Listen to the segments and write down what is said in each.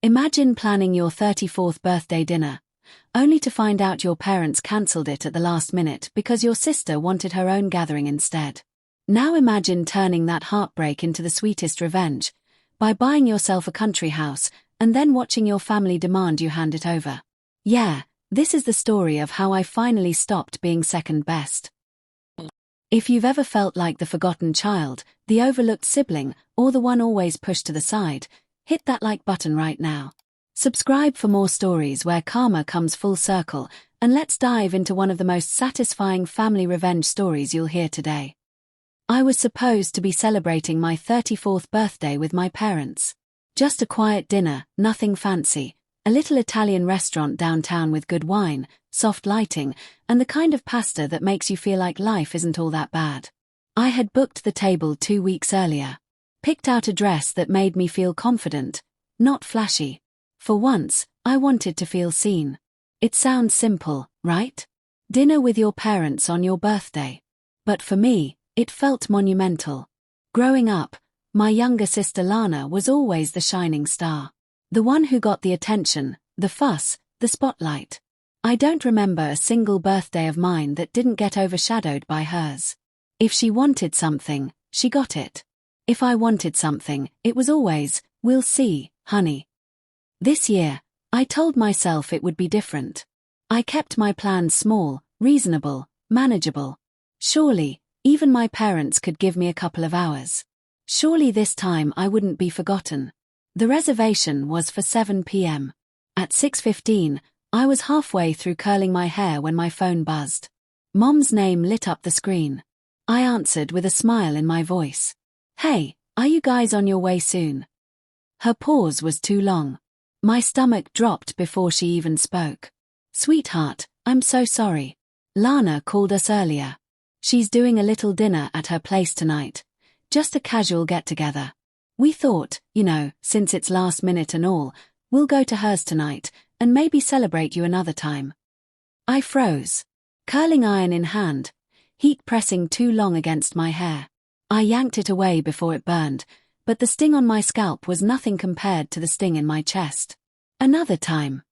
Imagine planning your 34th birthday dinner, only to find out your parents cancelled it at the last minute because your sister wanted her own gathering instead. Now imagine turning that heartbreak into the sweetest revenge, by buying yourself a country house and then watching your family demand you hand it over. Yeah, this is the story of how I finally stopped being second best. If you've ever felt like the forgotten child, the overlooked sibling, or the one always pushed to the side, hit that like button right now. Subscribe for more stories where karma comes full circle, and let's dive into one of the most satisfying family revenge stories you'll hear today. I was supposed to be celebrating my 34th birthday with my parents. Just a quiet dinner, nothing fancy, a little Italian restaurant downtown with good wine, soft lighting, and the kind of pasta that makes you feel like life isn't all that bad. I had booked the table 2 weeks earlier. Picked out a dress that made me feel confident, not flashy. For once, I wanted to feel seen. It sounds simple, right? Dinner with your parents on your birthday. But for me, it felt monumental. Growing up, my younger sister Lana was always the shining star. The one who got the attention, the fuss, the spotlight. I don't remember a single birthday of mine that didn't get overshadowed by hers. If she wanted something, she got it. If I wanted something, it was always, "We'll see, honey." This year, I told myself it would be different. I kept my plans small, reasonable, manageable. Surely, even my parents could give me a couple of hours. Surely this time I wouldn't be forgotten. The reservation was for 7 p.m. At 6:15, I was halfway through curling my hair when my phone buzzed. Mom's name lit up the screen. I answered with a smile in my voice. "Hey, are you guys on your way soon?" Her pause was too long. My stomach dropped before she even spoke. "Sweetheart, I'm so sorry. Lana called us earlier. She's doing a little dinner at her place tonight. Just a casual get-together. We thought, since it's last minute and all, we'll go to hers tonight, and maybe celebrate you another time." I froze. Curling iron in hand, heat pressing too long against my hair. I yanked it away before it burned, but the sting on my scalp was nothing compared to the sting in my chest. "Another time,"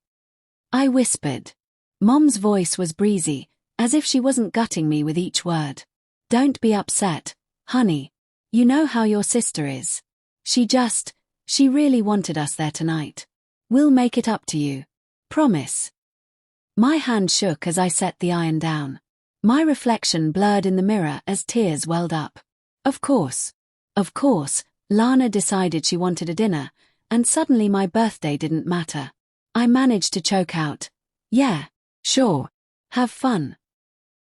I whispered. Mom's voice was breezy, as if she wasn't gutting me with each word. "Don't be upset, honey. You know how your sister is. She really wanted us there tonight. We'll make it up to you. Promise." My hand shook as I set the iron down. My reflection blurred in the mirror as tears welled up. Of course, Lana decided she wanted a dinner, and suddenly my birthday didn't matter. I managed to choke out, "Yeah, sure. Have fun."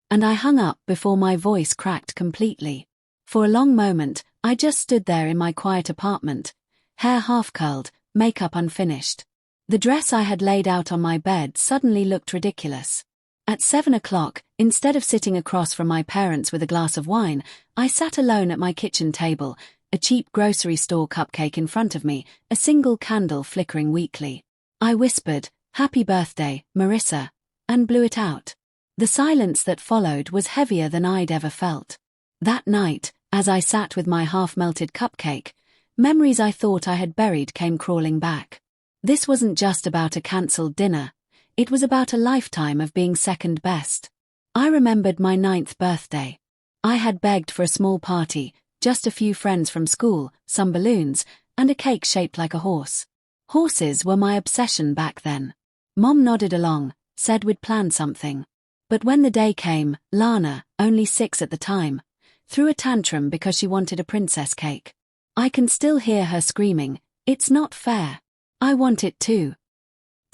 And I hung up before my voice cracked completely. For a long moment, I just stood there in my quiet apartment, hair half-curled, makeup unfinished. The dress I had laid out on my bed suddenly looked ridiculous. At 7 o'clock, instead of sitting across from my parents with a glass of wine, I sat alone at my kitchen table, a cheap grocery store cupcake in front of me, a single candle flickering weakly. I whispered, "Happy birthday, Marisa," and blew it out. The silence that followed was heavier than I'd ever felt. That night, as I sat with my half-melted cupcake, memories I thought I had buried came crawling back. This wasn't just about a cancelled dinner, it was about a lifetime of being second best. I remembered my 9th birthday. I had begged for a small party, just a few friends from school, some balloons, and a cake shaped like a horse. Horses were my obsession back then. Mom nodded along, said we'd plan something. But when the day came, Lana, only 6 at the time, threw a tantrum because she wanted a princess cake. I can still hear her screaming, "It's not fair. I want it too."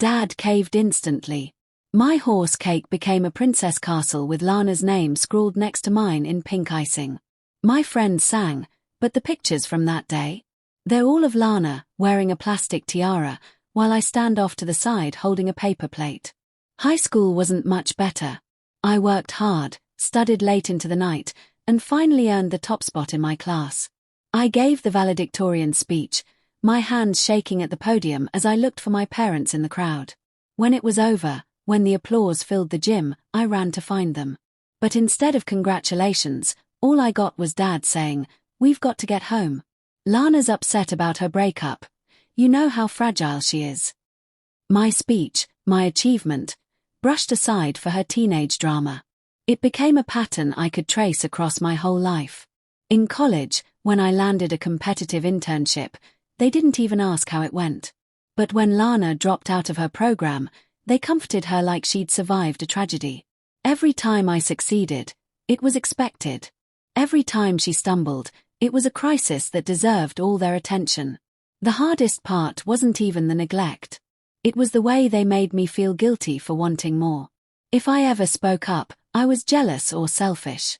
Dad caved instantly. My horse cake became a princess castle with Lana's name scrawled next to mine in pink icing. My friends sang, but the pictures from that day? They're all of Lana, wearing a plastic tiara, while I stand off to the side holding a paper plate. High school wasn't much better. I worked hard, studied late into the night, and finally earned the top spot in my class. I gave the valedictorian speech, my hands shaking at the podium as I looked for my parents in the crowd. When it was over, when the applause filled the gym, I ran to find them. But instead of congratulations, all I got was Dad saying, "We've got to get home. Lana's upset about her breakup. you know how fragile she is." My speech, my achievement, brushed aside for her teenage drama. It became a pattern I could trace across my whole life. In college, when I landed a competitive internship, they didn't even ask how it went. But when Lana dropped out of her program, they comforted her like she'd survived a tragedy. Every time I succeeded, it was expected. Every time she stumbled, it was a crisis that deserved all their attention. The hardest part wasn't even the neglect. It was the way they made me feel guilty for wanting more. If I ever spoke up, I was jealous or selfish.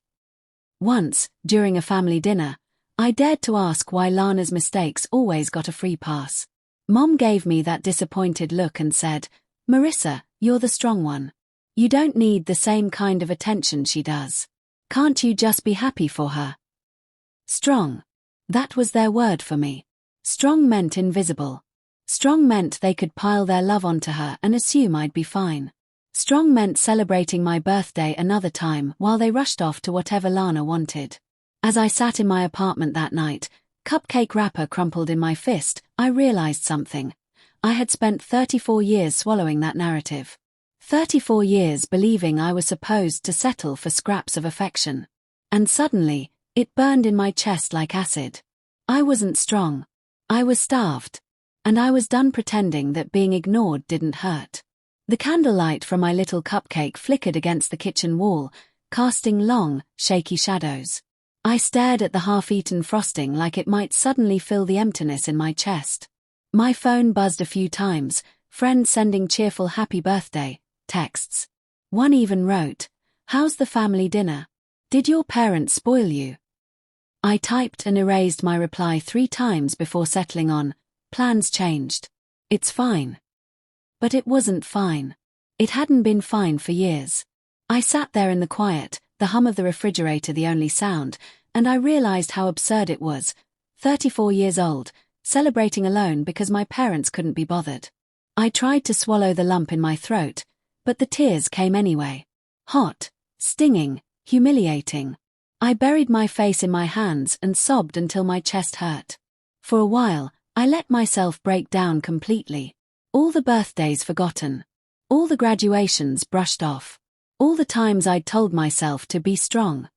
Once, during a family dinner, I dared to ask why Lana's mistakes always got a free pass. Mom gave me that disappointed look and said, "Marisa, you're the strong one. You don't need the same kind of attention she does. Can't you just be happy for her?" Strong. That was their word for me. Strong meant invisible. Strong meant they could pile their love onto her and assume I'd be fine. Strong meant celebrating my birthday another time while they rushed off to whatever Lana wanted. As I sat in my apartment that night, cupcake wrapper crumpled in my fist, I realized something. I had spent 34 years swallowing that narrative. 34 years believing I was supposed to settle for scraps of affection. And suddenly, it burned in my chest like acid. I wasn't strong. I was starved. And I was done pretending that being ignored didn't hurt. The candlelight from my little cupcake flickered against the kitchen wall, casting long, shaky shadows. I stared at the half-eaten frosting like it might suddenly fill the emptiness in my chest. My phone buzzed a few times, friends sending cheerful happy birthday texts. One even wrote, "How's the family dinner? Did your parents spoil you?" I typed and erased my reply 3 times before settling on, "Plans changed. It's fine." But it wasn't fine. It hadn't been fine for years. I sat there in the quiet, the hum of the refrigerator the only sound, and I realized how absurd it was. 34 years old, celebrating alone because my parents couldn't be bothered. I tried to swallow the lump in my throat, but the tears came anyway. Hot, stinging, humiliating. I buried my face in my hands and sobbed until my chest hurt. For a while, I let myself break down completely. All the birthdays forgotten. All the graduations brushed off. All the times I'd told myself to be strong.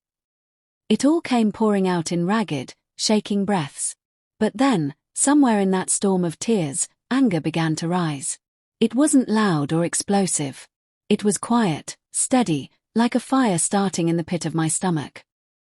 It all came pouring out in ragged, shaking breaths. But then, somewhere in that storm of tears, anger began to rise. It wasn't loud or explosive. It was quiet, steady, like a fire starting in the pit of my stomach.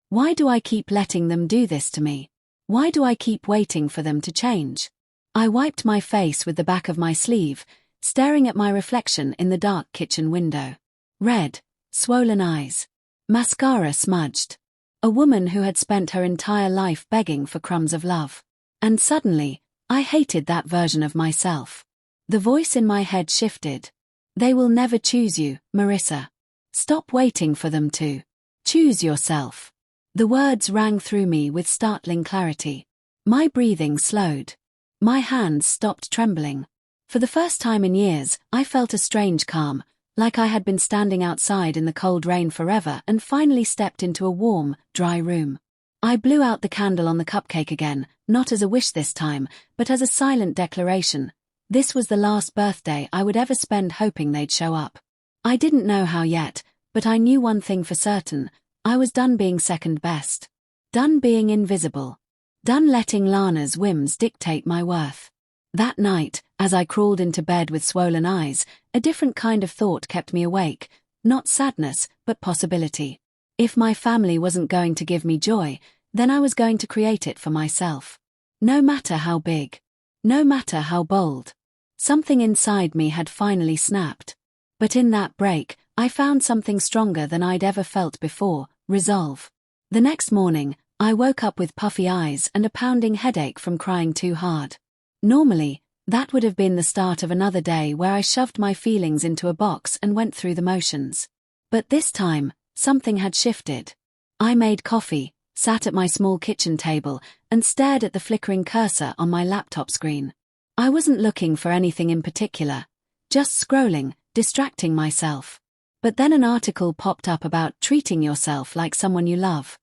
Why do I keep letting them do this to me? Why do I keep waiting for them to change? I wiped my face with the back of my sleeve, staring at my reflection in the dark kitchen window. Red, swollen eyes. Mascara smudged. A woman who had spent her entire life begging for crumbs of love. And suddenly, I hated that version of myself. The voice in my head shifted. "They will never choose you, Marisa. Stop waiting for them to. Choose yourself." The words rang through me with startling clarity. My breathing slowed. My hands stopped trembling. For the first time in years, I felt a strange calm, like I had been standing outside in the cold rain forever and finally stepped into a warm, dry room. I blew out the candle on the cupcake again, not as a wish this time, but as a silent declaration. This was the last birthday I would ever spend hoping they'd show up. I didn't know how yet, but I knew one thing for certain. I was done being second best. Done being invisible. Done letting Lana's whims dictate my worth. That night, as I crawled into bed with swollen eyes, a different kind of thought kept me awake. Not sadness, but possibility. If my family wasn't going to give me joy, then I was going to create it for myself. No matter how big. No matter how bold. Something inside me had finally snapped. But in that break, I found something stronger than I'd ever felt before: resolve. The next morning, I woke up with puffy eyes and a pounding headache from crying too hard. Normally, that would have been the start of another day where I shoved my feelings into a box and went through the motions. But this time, something had shifted. I made coffee, sat at my small kitchen table, and stared at the flickering cursor on my laptop screen. I wasn't looking for anything in particular, just scrolling, distracting myself. But then an article popped up about treating yourself like someone you love.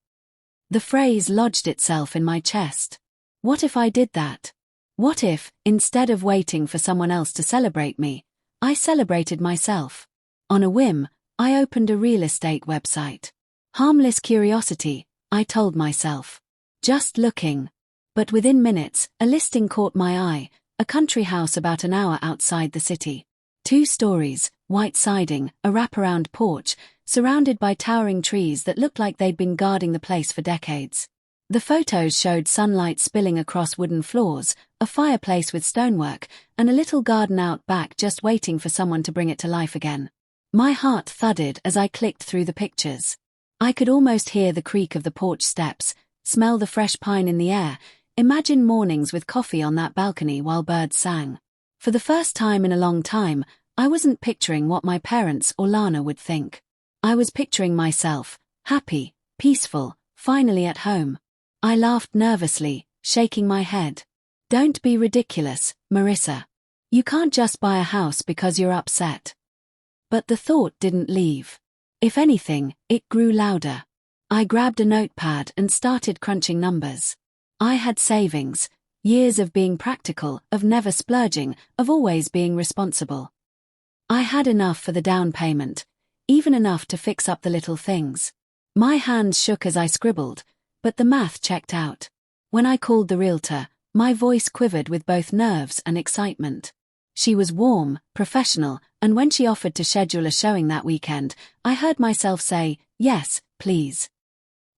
The phrase lodged itself in my chest. What if I did that? What if, instead of waiting for someone else to celebrate me, I celebrated myself? On a whim, I opened a real estate website. Harmless curiosity, I told myself. Just looking. But within minutes, a listing caught my eye, a country house about an hour outside the city. 2 stories, white siding, a wraparound porch, surrounded by towering trees that looked like they'd been guarding the place for decades. The photos showed sunlight spilling across wooden floors, a fireplace with stonework, and a little garden out back just waiting for someone to bring it to life again. My heart thudded as I clicked through the pictures. I could almost hear the creak of the porch steps, smell the fresh pine in the air, imagine mornings with coffee on that balcony while birds sang. For the first time in a long time, I wasn't picturing what my parents or Lana would think. I was picturing myself, happy, peaceful, finally at home. I laughed nervously, shaking my head. Don't be ridiculous, Marisa. You can't just buy a house because you're upset. But the thought didn't leave. If anything, it grew louder. I grabbed a notepad and started crunching numbers. I had savings, years of being practical, of never splurging, of always being responsible. I had enough for the down payment, even enough to fix up the little things. My hands shook as I scribbled, but the math checked out. When I called the realtor, my voice quivered with both nerves and excitement. She was warm, professional, and when she offered to schedule a showing that weekend, I heard myself say, "Yes, please."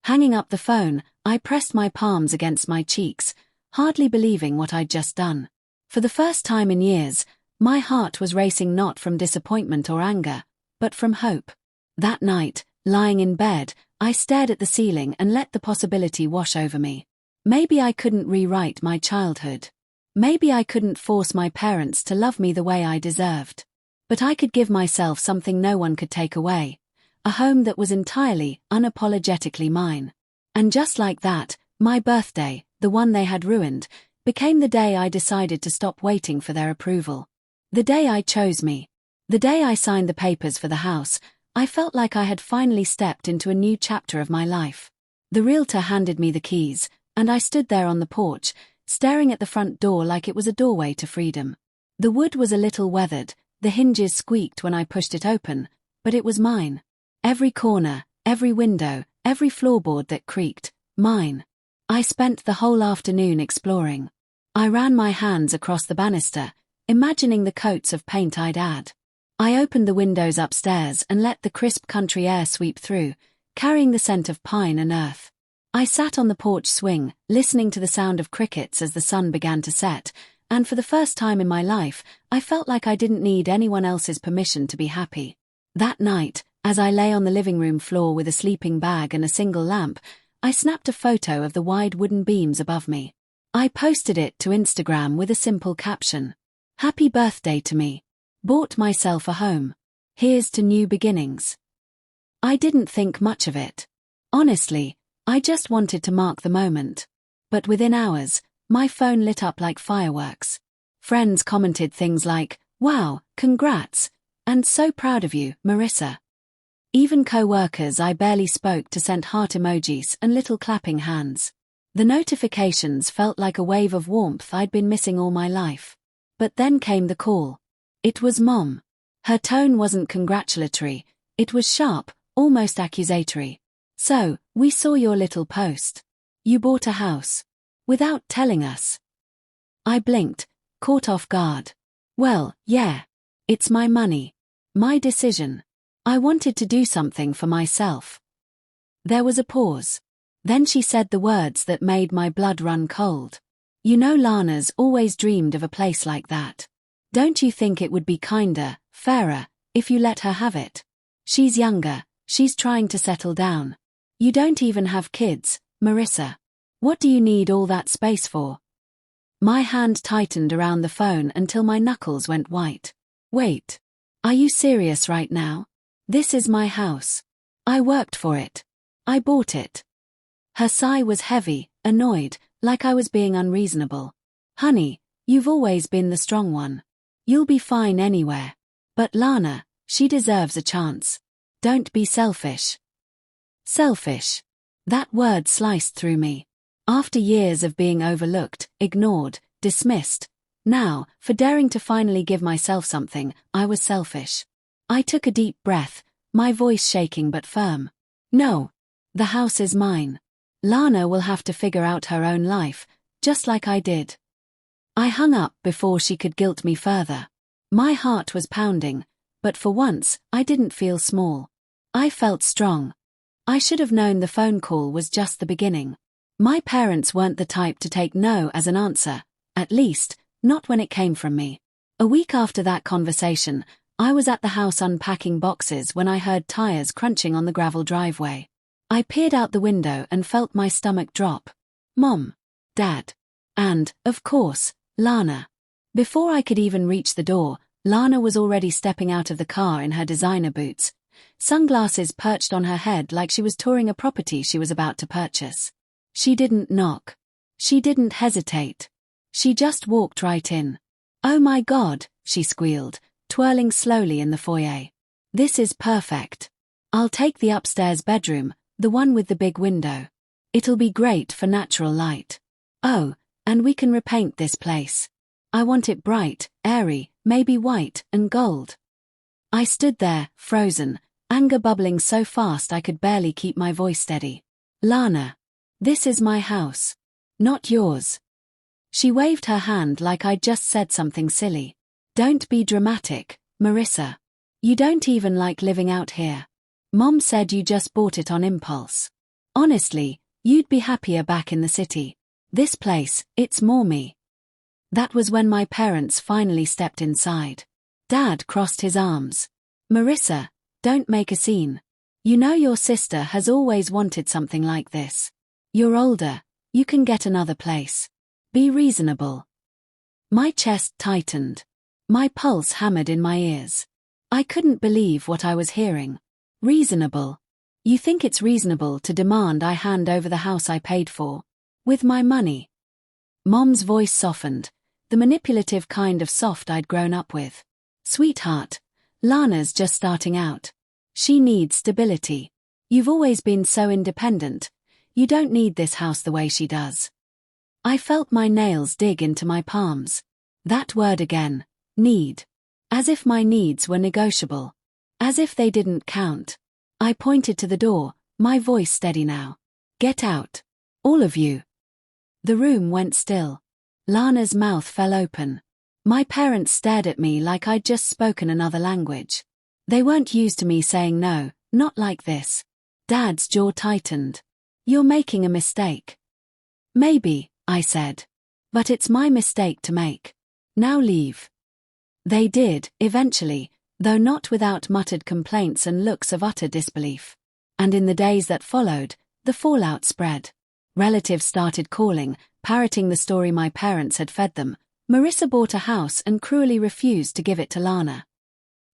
Hanging up the phone, I pressed my palms against my cheeks, hardly believing what I'd just done. For the first time in years, my heart was racing not from disappointment or anger, but from hope. That night, lying in bed, I stared at the ceiling and let the possibility wash over me. Maybe I couldn't rewrite my childhood. Maybe I couldn't force my parents to love me the way I deserved. But I could give myself something no one could take away. A home that was entirely, unapologetically mine. And just like that, my birthday, the one they had ruined, became the day I decided to stop waiting for their approval. The day I chose me. The day I signed the papers for the house, I felt like I had finally stepped into a new chapter of my life. The realtor handed me the keys, and I stood there on the porch, staring at the front door like it was a doorway to freedom. The wood was a little weathered, the hinges squeaked when I pushed it open, but it was mine. Every corner, every window, every floorboard that creaked, mine. I spent the whole afternoon exploring. I ran my hands across the banister, imagining the coats of paint I'd add. I opened the windows upstairs and let the crisp country air sweep through, carrying the scent of pine and earth. I sat on the porch swing, listening to the sound of crickets as the sun began to set, and for the first time in my life, I felt like I didn't need anyone else's permission to be happy. That night, as I lay on the living room floor with a sleeping bag and a single lamp, I snapped a photo of the wide wooden beams above me. I posted it to Instagram with a simple caption. "Happy birthday to me. Bought myself a home. Here's to new beginnings." I didn't think much of it. Honestly, I just wanted to mark the moment. But within hours, my phone lit up like fireworks. Friends commented things like, "Wow, congrats," and "So proud of you, Marisa." Even co-workers I barely spoke to sent heart emojis and little clapping hands. The notifications felt like a wave of warmth I'd been missing all my life. But then came the call. It was Mom. Her tone wasn't congratulatory, it was sharp, almost accusatory. "So, we saw your little post. You bought a house. Without telling us." I blinked, caught off guard. "Well, yeah. It's my money. My decision. I wanted to do something for myself." There was a pause. Then she said the words that made my blood run cold. "You know Lana's always dreamed of a place like that. Don't you think it would be kinder, fairer, if you let her have it? She's younger, she's trying to settle down. You don't even have kids, Marisa. What do you need all that space for?" My hand tightened around the phone until my knuckles went white. "Wait. Are you serious right now? This is my house. I worked for it. I bought it." Her sigh was heavy, annoyed, like I was being unreasonable. "Honey, you've always been the strong one. You'll be fine anywhere. But Lana, she deserves a chance. Don't be selfish." Selfish. That word sliced through me. After years of being overlooked, ignored, dismissed. Now, for daring to finally give myself something, I was selfish. I took a deep breath, my voice shaking but firm. No. The house is mine. Lana will have to figure out her own life, just like I did. I hung up before she could guilt me further. My heart was pounding, but for once, I didn't feel small. I felt strong. I should have known the phone call was just the beginning. My parents weren't the type to take no as an answer, at least, not when it came from me. A week after that conversation, I was at the house unpacking boxes when I heard tires crunching on the gravel driveway. I peered out the window and felt my stomach drop. Mom, Dad, and, of course, Lana. Before I could even reach the door, Lana was already stepping out of the car in her designer boots, sunglasses perched on her head like she was touring a property she was about to purchase. She didn't knock. She didn't hesitate. She just walked right in. "Oh my God," she squealed, twirling slowly in the foyer. "This is perfect. I'll take the upstairs bedroom, the one with the big window. It'll be great for natural light. Oh, and we can repaint this place. I want it bright, airy, maybe white and gold." I stood there, frozen, anger bubbling so fast I could barely keep my voice steady. "Lana, this is my house. Not yours." She waved her hand like I'd just said something silly. "Don't be dramatic, Marisa. You don't even like living out here. Mom said you just bought it on impulse. Honestly, you'd be happier back in the city. This place, it's more me." That was when my parents finally stepped inside. Dad crossed his arms. "Marisa, don't make a scene. You know your sister has always wanted something like this. You're older, you can get another place. Be reasonable." My chest tightened. My pulse hammered in my ears. I couldn't believe what I was hearing. Reasonable? You think it's reasonable to demand I hand over the house I paid for? With my money? Mom's voice softened, the manipulative kind of soft I'd grown up with. "Sweetheart, Lana's just starting out. She needs stability. You've always been so independent. You don't need this house the way she does." I felt my nails dig into my palms. That word again, need. As if my needs were negotiable. As if they didn't count. I pointed to the door, my voice steady now. "Get out. All of you." The room went still. Lana's mouth fell open. My parents stared at me like I'd just spoken another language. They weren't used to me saying no, not like this. Dad's jaw tightened. "You're making a mistake." "Maybe," I said. "But it's my mistake to make. Now leave." They did, eventually, though not without muttered complaints and looks of utter disbelief. And in the days that followed, the fallout spread. Relatives started calling, parroting the story my parents had fed them. Marisa bought a house and cruelly refused to give it to Lana.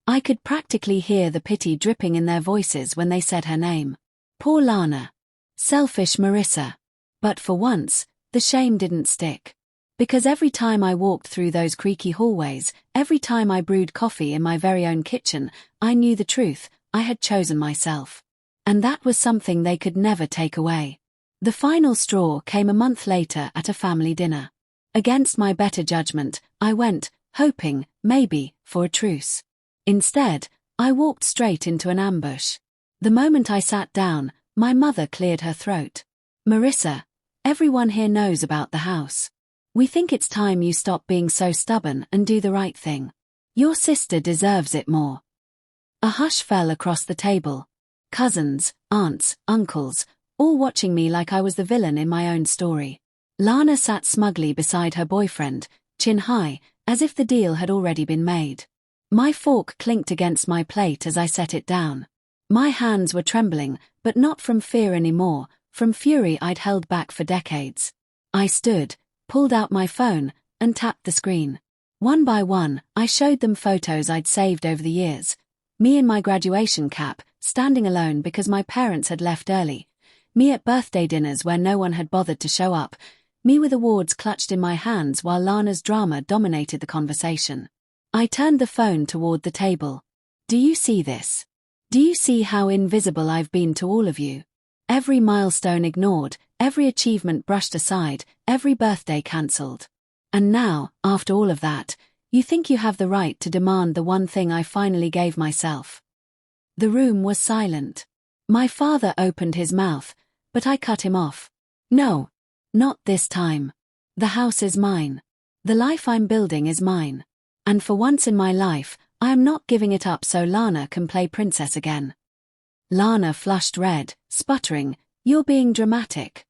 I could practically hear the pity dripping in their voices when they said her name. Poor Lana. Selfish Marisa. But for once, the shame didn't stick. Because every time I walked through those creaky hallways, every time I brewed coffee in my very own kitchen, I knew the truth, I had chosen myself. And that was something they could never take away. The final straw came a month later at a family dinner. Against my better judgment, I went, hoping, maybe, for a truce. Instead, I walked straight into an ambush. The moment I sat down, my mother cleared her throat. "Marisa, everyone here knows about the house. We think it's time you stop being so stubborn and do the right thing. Your sister deserves it more." A hush fell across the table. Cousins, aunts, uncles, all watching me like I was the villain in my own story. Lana sat smugly beside her boyfriend, chin high, as if the deal had already been made. My fork clinked against my plate as I set it down. My hands were trembling, but not from fear anymore, from fury I'd held back for decades. I stood, pulled out my phone, and tapped the screen. One by one, I showed them photos I'd saved over the years. Me in my graduation cap, standing alone because my parents had left early. Me at birthday dinners where no one had bothered to show up. Me with awards clutched in my hands while Lana's drama dominated the conversation. I turned the phone toward the table. "Do you see this? Do you see how invisible I've been to all of you? Every milestone ignored, every achievement brushed aside, every birthday cancelled. And now, after all of that, you think you have the right to demand the one thing I finally gave myself. The room was silent. My father opened his mouth, but I cut him off. No, not this time. The house is mine. The life I'm building is mine. And for once in my life, I am not giving it up so Lana can play princess again. Lana flushed red, sputtering, "You're being dramatic."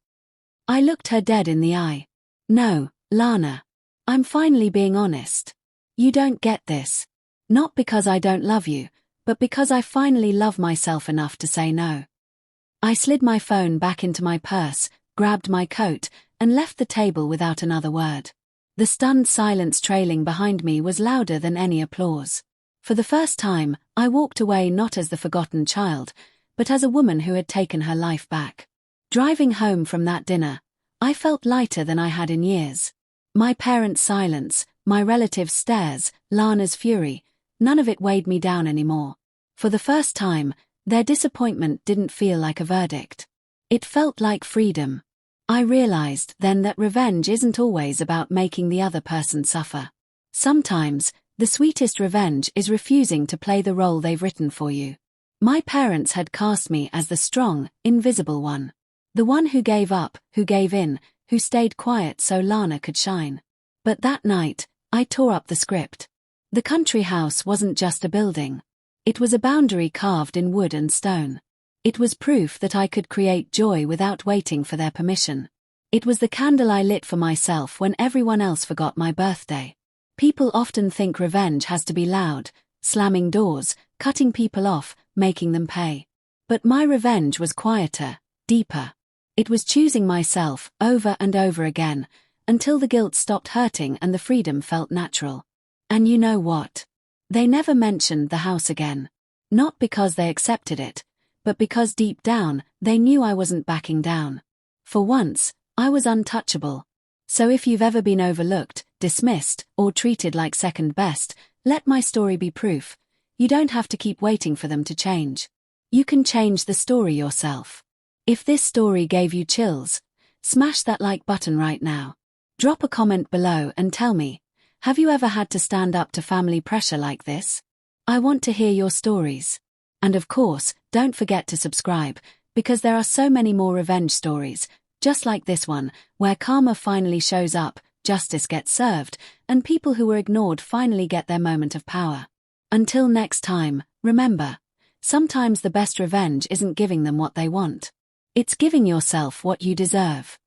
I looked her dead in the eye. "No, Lana. I'm finally being honest. You don't get this. Not because I don't love you, but because I finally love myself enough to say no." I slid my phone back into my purse, grabbed my coat, and left the table without another word. The stunned silence trailing behind me was louder than any applause. For the first time, I walked away not as the forgotten child, but as a woman who had taken her life back. Driving home from that dinner, I felt lighter than I had in years. My parents' silence, my relatives' stares, Lana's fury, none of it weighed me down anymore. For the first time, their disappointment didn't feel like a verdict. It felt like freedom. I realized then that revenge isn't always about making the other person suffer. Sometimes, the sweetest revenge is refusing to play the role they've written for you. My parents had cast me as the strong, invisible one. The one who gave up, who gave in, who stayed quiet so Lana could shine. But that night, I tore up the script. The country house wasn't just a building. It was a boundary carved in wood and stone. It was proof that I could create joy without waiting for their permission. It was the candle I lit for myself when everyone else forgot my birthday. People often think revenge has to be loud, slamming doors, cutting people off, making them pay. But my revenge was quieter, deeper. It was choosing myself over and over again, until the guilt stopped hurting and the freedom felt natural. And you know what? They never mentioned the house again. Not because they accepted it, but because deep down, they knew I wasn't backing down. For once, I was untouchable. So if you've ever been overlooked, dismissed, or treated like second best, let my story be proof. You don't have to keep waiting for them to change. You can change the story yourself. If this story gave you chills, smash that like button right now. Drop a comment below and tell me, have you ever had to stand up to family pressure like this? I want to hear your stories. And of course, don't forget to subscribe, because there are so many more revenge stories, just like this one, where karma finally shows up, justice gets served, and people who were ignored finally get their moment of power. Until next time, remember, sometimes the best revenge isn't giving them what they want. It's giving yourself what you deserve.